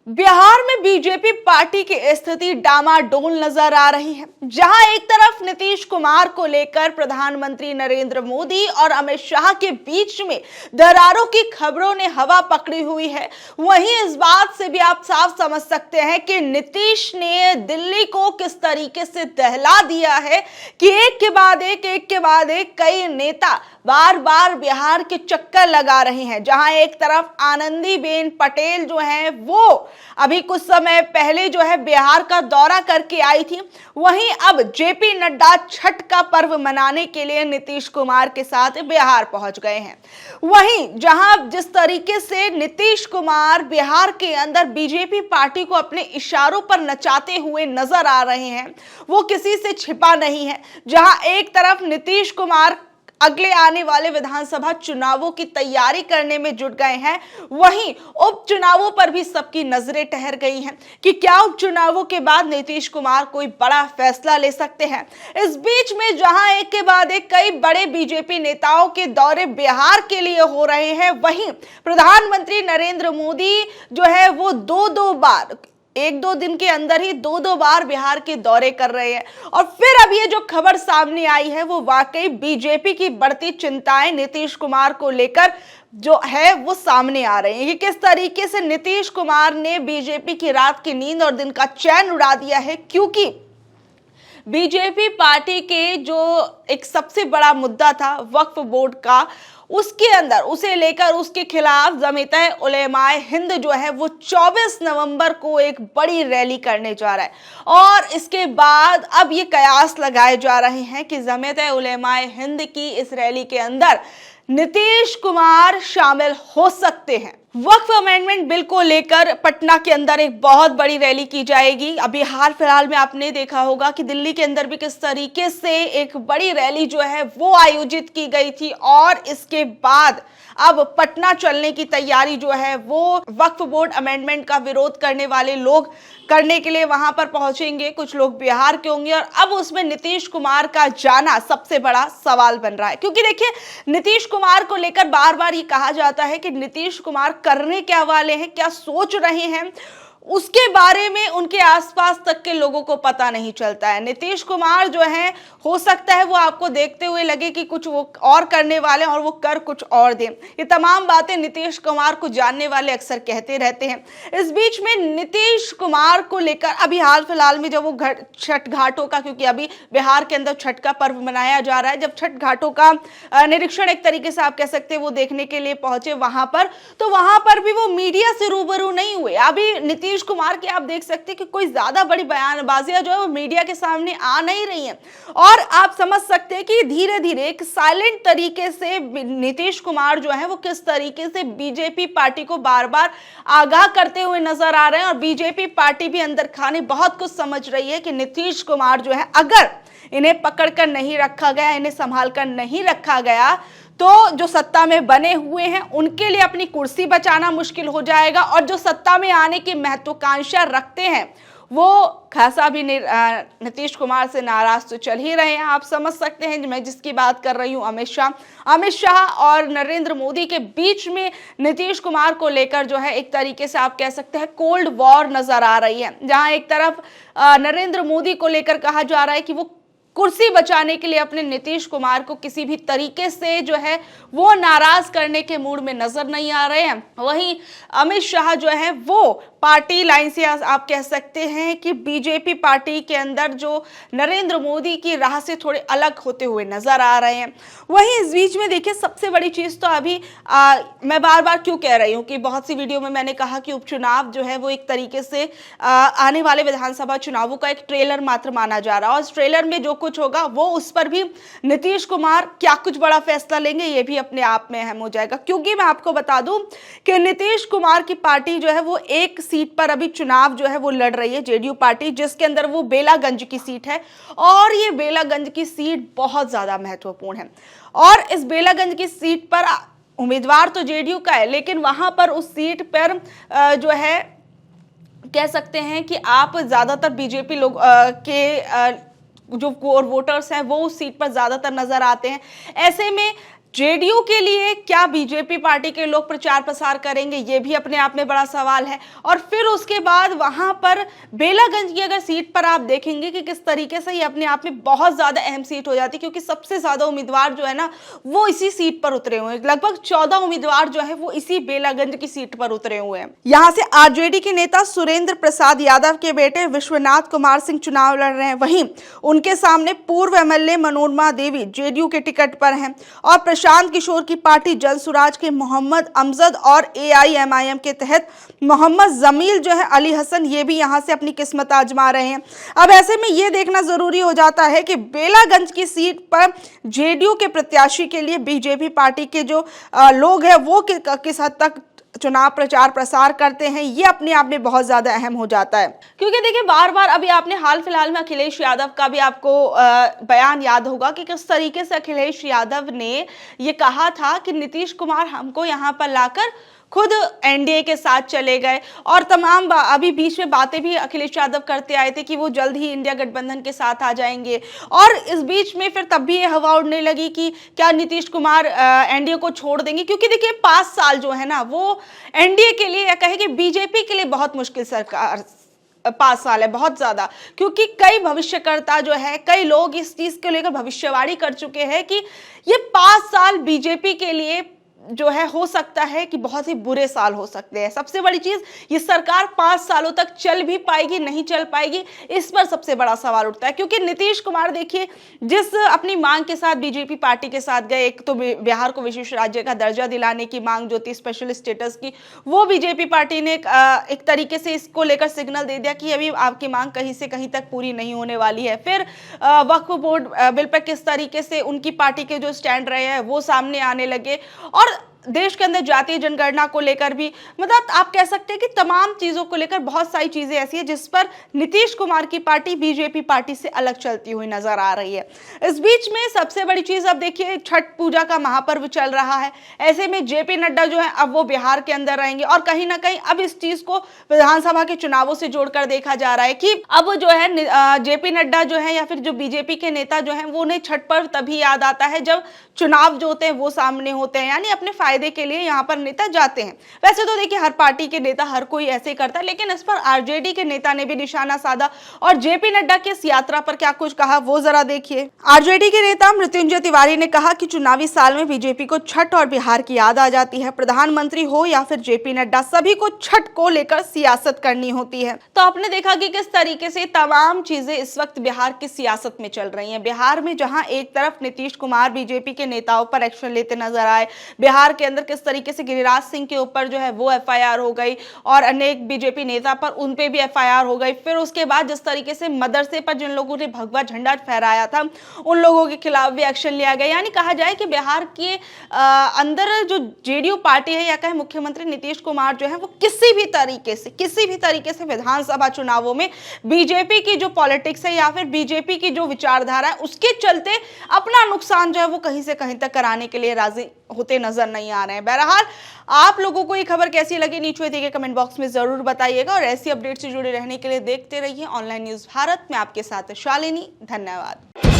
बिहार में BJP party की स्थिति डामाडोल नजर आ रही है, जहां एक तरफ नीतीश कुमार को लेकर प्रधानमंत्री नरेंद्र मोदी और अमित शाह के बीच में दरारों की खबरों ने हवा पकड़ी हुई है, वहीं इस बात से भी आप साफ समझ सकते हैं कि नीतीश ने दिल्ली को किस तरीके से दहला दिया है कि एक के बाद एक कई नेता बार बार बिहार के चक्कर लगा रहे हैं। जहां एक तरफ आनंदीबेन पटेल जो हैं वो अभी कुछ समय पहले जो है बिहार का दौरा करके आई थी, वहीं अब जेपी नड्डा छठ का पर्व मनाने के लिए नीतीश कुमार के साथ बिहार पहुंच गए हैं। वहीं जहां जिस तरीके से नीतीश कुमार बिहार के अंदर बीजेपी पार्टी को अपने इशारों पर नचाते हुए नजर आ रहे हैं, वो किसी से छिपा नहीं है। जहां एक तरफ नीतीश कुमार अगले आने वाले विधानसभा चुनावों की तैयारी करने में जुट गए हैं, वहीं उपचुनावों पर भी सबकी नजरें ठहर गई हैं कि क्या उपचुनावों के बाद नीतीश कुमार कोई बड़ा फैसला ले सकते हैं। इस बीच में जहां एक के बाद एक कई बड़े बीजेपी नेताओं के दौरे बिहार के लिए हो रहे हैं, वहीं प्रधानमंत्री नरेंद्र मोदी जो है वो दो बार एक दो दिन के अंदर ही दो बार बिहार के दौरे कर रहे हैं। और फिर अब ये जो खबर सामने आई है वो वाकई बीजेपी की बढ़ती चिंताएं नीतीश कुमार को लेकर जो है वो सामने आ रहे हैं कि किस तरीके से नीतीश कुमार ने बीजेपी की रात की नींद और दिन का चैन उड़ा दिया है। क्योंकि बीजेपी पार्टी के जो एक सबसे बड़ा मुद्दा था वक्फ बोर्ड का, उसके अंदर उसे लेकर उसके खिलाफ जमीयत उलेमाए हिंद जो है वो 24 नवंबर को एक बड़ी रैली करने जा रहा है। और इसके बाद अब ये कयास लगाए जा रहे हैं कि जमीयत उलेमाए हिंद की इस रैली के अंदर नीतीश कुमार शामिल हो सकते हैं। वक्फ अमेंडमेंट बिल को लेकर पटना के अंदर एक बहुत बड़ी रैली की जाएगी। अभी हाल फिलहाल में आपने देखा होगा कि दिल्ली के अंदर भी किस तरीके से एक बड़ी रैली जो है वो आयोजित की गई थी, और इसके बाद अब पटना चलने की तैयारी जो है वो वक्फ बोर्ड अमेंडमेंट का विरोध करने वाले लोग करने के लिए वहां पर पहुंचेंगे। कुछ लोग बिहार के होंगे और अब उसमें नीतीश कुमार का जाना सबसे बड़ा सवाल बन रहा है। क्योंकि देखिए, नीतीश कुमार को लेकर बार बार ये कहा जाता है कि नीतीश कुमार करने क्या वाले हैं, क्या सोच रहे हैं, उसके बारे में उनके आसपास तक के लोगों को पता नहीं चलता है। नीतीश कुमार जो है हो सकता है वो आपको देखते हुए लगे कि कुछ वो और करने वाले और वो कर कुछ और दें। ये तमाम बातें नीतीश कुमार को जानने वाले अक्सर कहते रहते हैं। इस बीच में नीतीश कुमार को लेकर अभी हाल फिलहाल में जब वो छठ घाटों का, क्योंकि अभी बिहार के अंदर छठ का पर्व मनाया जा रहा है, जब छठ घाटों का निरीक्षण एक तरीके से आप कह सकते हैं वो देखने के लिए पहुंचे वहां पर, तो वहां पर भी वो मीडिया से रूबरू नहीं हुए। अभी नीतीश कुमार के आप देख सकते हैं कि कोई ज्यादा बड़ी बयानबाजियां जो है वो मीडिया के सामने आ नहीं रही हैं, और आप समझ सकते हैं कि धीरे धीरे एक साइलेंट तरीके से नीतीश कुमार जो है वो किस तरीके से बीजेपी पार्टी को बार बार आगाह करते हुए नजर आ रहे हैं। और बीजेपी पार्टी भी अंदर खाने बहुत कुछ समझ रही है कि नीतीश कुमार जो है अगर इन्हें पकड़कर नहीं रखा गया, इन्हें संभाल कर नहीं रखा गया, तो जो सत्ता में बने हुए हैं उनके लिए अपनी कुर्सी बचाना मुश्किल हो जाएगा, और जो सत्ता में आने की महत्वाकांक्षा रखते हैं वो खासा भी नीतीश कुमार से नाराज तो चल ही रहे हैं। आप समझ सकते हैं मैं जिसकी बात कर रही हूं, अमित शाह और नरेंद्र मोदी के बीच में नीतीश कुमार को लेकर जो है एक तरीके से आप कह सकते हैं कोल्ड वॉर नजर आ रही है। जहां एक तरफ नरेंद्र मोदी को लेकर कहा जा रहा है कि वो कुर्सी बचाने के लिए अपने नीतीश कुमार को किसी भी तरीके से जो है वो नाराज करने के मूड में नजर नहीं आ रहे हैं। वहीं अमित शाह जो है वो पार्टी लाइन से आप कह सकते हैं कि बीजेपी पार्टी के अंदर जो नरेंद्र मोदी की राह से थोड़े अलग होते हुए नजर आ रहे हैं। वहीं इस बीच में देखिए, सबसे बड़ी चीज तो अभी मैं बार बार क्यों कह रही हूँ कि बहुत सी वीडियो में मैंने कहा कि उपचुनाव जो है वो एक तरीके से आने वाले विधानसभा चुनावों का एक ट्रेलर मात्र माना जा रहा है, और इस ट्रेलर में जो कुछ होगा वो उस पर भी नीतीश कुमार क्या कुछ बड़ा फैसला लेंगे ये भी अपने आप में अहम हो जाएगा। क्योंकि मैं आपको बता दूं कि नीतीश कुमार की पार्टी जो है वो एक सीट पर अभी चुनाव जो है वो लड़ रही है, जेडीयू पार्टी, जिसके अंदर वो बेलागंज की सीट है, और ये बेलागंज की सीट बहुत ज्यादा महत्वपूर्ण है। और इस बेलागंज की सीट पर उम्मीदवार तो जेडीयू का है, लेकिन वहां पर उस सीट पर जो है कह सकते हैं कि आप ज्यादातर बीजेपी लोग के जो कोर वोटर्स हैं वो उस सीट पर ज्यादातर नजर आते हैं। ऐसे में जेडीयू के लिए क्या बीजेपी पार्टी के लोग प्रचार प्रसार करेंगे, ये भी अपने आप में बड़ा सवाल है। और फिर उसके बाद वहां पर बेलागंज की अगर सीट पर आप देखेंगे कि किस तरीके से ये अपने आप में बहुत ज्यादा अहम सीट हो जाती है, क्योंकि सबसे ज्यादा उम्मीदवार जो है ना वो इसी सीट पर उतरे हुए हैं। लगभग 14 उम्मीदवार जो है वो इसी बेलागंज की सीट पर उतरे हुए हैं। यहाँ से आरजेडी के नेता सुरेंद्र प्रसाद यादव के बेटे विश्वनाथ कुमार सिंह चुनाव लड़ रहे हैं। वहीं उनके सामने पूर्व एमएलए मनोरमा देवी जेडीयू के टिकट पर हैं और प्रशांत किशोर की पार्टी जनसुराज के मोहम्मद अमजद और एआईएमआईएम के तहत मोहम्मद जमील जो है अली हसन, ये भी यहां से अपनी किस्मत आजमा रहे हैं। अब ऐसे में ये देखना जरूरी हो जाता है कि बेलागंज की सीट पर जेडीयू के प्रत्याशी के लिए बीजेपी पार्टी के जो लोग हैं वो किस हद तक चुनाव प्रचार प्रसार करते हैं, ये अपने आप में बहुत ज्यादा अहम हो जाता है। क्योंकि देखिए बार बार अभी आपने हाल फिलहाल में अखिलेश यादव का भी आपको बयान याद होगा कि किस तरीके से अखिलेश यादव ने ये कहा था कि नीतीश कुमार हमको यहाँ पर लाकर खुद एनडीए के साथ चले गए, और तमाम अभी बीच में बातें भी अखिलेश यादव करते आए थे कि वो जल्द ही इंडिया गठबंधन के साथ आ जाएंगे। और इस बीच में फिर तब भी ये हवा उड़ने लगी कि क्या नीतीश कुमार एनडीए को छोड़ देंगे, क्योंकि देखिए 5 साल जो है ना वो एनडीए के लिए या कहे कि बीजेपी के लिए बहुत मुश्किल सरकार 5 साल है, बहुत ज्यादा। क्योंकि कई भविष्यकर्ता जो है, कई लोग इस चीज को लेकर भविष्यवाणी कर चुके हैं कि ये 5 साल बीजेपी के लिए जो है हो सकता है कि बहुत ही बुरे साल हो सकते हैं। सबसे बड़ी चीज, ये सरकार 5 सालों तक चल भी पाएगी, नहीं चल पाएगी, इस पर सबसे बड़ा सवाल उठता है। क्योंकि नीतीश कुमार देखिए जिस अपनी मांग के साथ बीजेपी पार्टी के साथ गए, एक तो बिहार को विशेष राज्य का दर्जा दिलाने की मांग जो थी, स्पेशल स्टेटस की, वो बीजेपी पार्टी ने एक तरीके से इसको लेकर सिग्नल दे दिया कि अभी आपकी मांग कहीं से कहीं तक पूरी नहीं होने वाली है। फिर वक्फ बोर्ड बिल पर किस तरीके से उनकी पार्टी के जो स्टैंड रहे हैं वो सामने आने लगे, और देश के अंदर जातीय जनगणना को लेकर भी, मतलब आप कह सकते हैं कि तमाम चीजों को लेकर बहुत सारी चीजें ऐसी है जिस पर नीतीश कुमार की पार्टी बीजेपी पार्टी से अलग चलती हुई नजर आ रही है। इस बीच में सबसे बड़ी चीज अब देखिए छठ पूजा का महापर्व चल रहा है। ऐसे में जेपी नड्डा जो है अब वो बिहार के अंदर रहेंगे, और कहीं ना कहीं अब इस चीज को विधानसभा के चुनावों से जोड़कर देखा जा रहा है कि अब जो है जेपी नड्डा जो है या फिर जो बीजेपी के नेता जो है वो उन्हें छठ पर्व तभी याद आता है जब चुनाव जो होते हैं वो सामने होते हैं, यानी अपने फायदे के लिए यहाँ पर नेता जाते हैं। वैसे तो देखिए हर पार्टी के नेता हर कोई ऐसे ही करता है, लेकिन इस पर आरजेडी के नेता ने भी निशाना साधा और जेपी नड्डा की इस यात्रा पर क्या कुछ कहा वो जरा देखिए। आरजेडी के नेता मृत्युंजय तिवारी ने कहा कि चुनावी साल में बीजेपी को छठ और बिहार की याद आ जाती है। प्रधानमंत्री हो या फिर जेपी नड्डा, सभी को छठ को लेकर सियासत करनी होती है। तो आपने देखा कि किस तरीके से तमाम चीजें इस वक्त बिहार की सियासत में चल रही हैं। बिहार में जहां एक तरफ नीतीश कुमार बीजेपी के नेताओं पर एक्शन लेते नजर आए, बिहार के अंदर किस तरीके से गिरिराज सिंह के ऊपर जो है वो एफआईआर हो गई और अनेक बीजेपी नेता पर उन पे भी एफआईआर हो गई। फिर उसके बाद जिस तरीके से मदरसे पर जिन लोगों ने भगवा झंडा फहराया था उन लोगों के खिलाफ भी एक्शन लिया गया। यानी कहा जाए कि बिहार के अंदर जो जेडीयू पार्टी है या कहे मुख्यमंत्री नीतीश कुमार जो है वो किसी भी तरीके से विधानसभा चुनावों में बीजेपी की जो पॉलिटिक्स है या फिर बीजेपी की जो विचारधारा है उसके चलते अपना नुकसान जो है वो कहीं से कहीं तक कराने के लिए राजी होते नजर नहीं आ रहे हैं। बहरहाल आप लोगों को ये खबर कैसी लगी नीचे दिए गए कमेंट बॉक्स में जरूर बताइएगा, और ऐसी अपडेट से जुड़े रहने के लिए देखते रहिए ऑनलाइन न्यूज भारत में। आपके साथ शालिनी, धन्यवाद।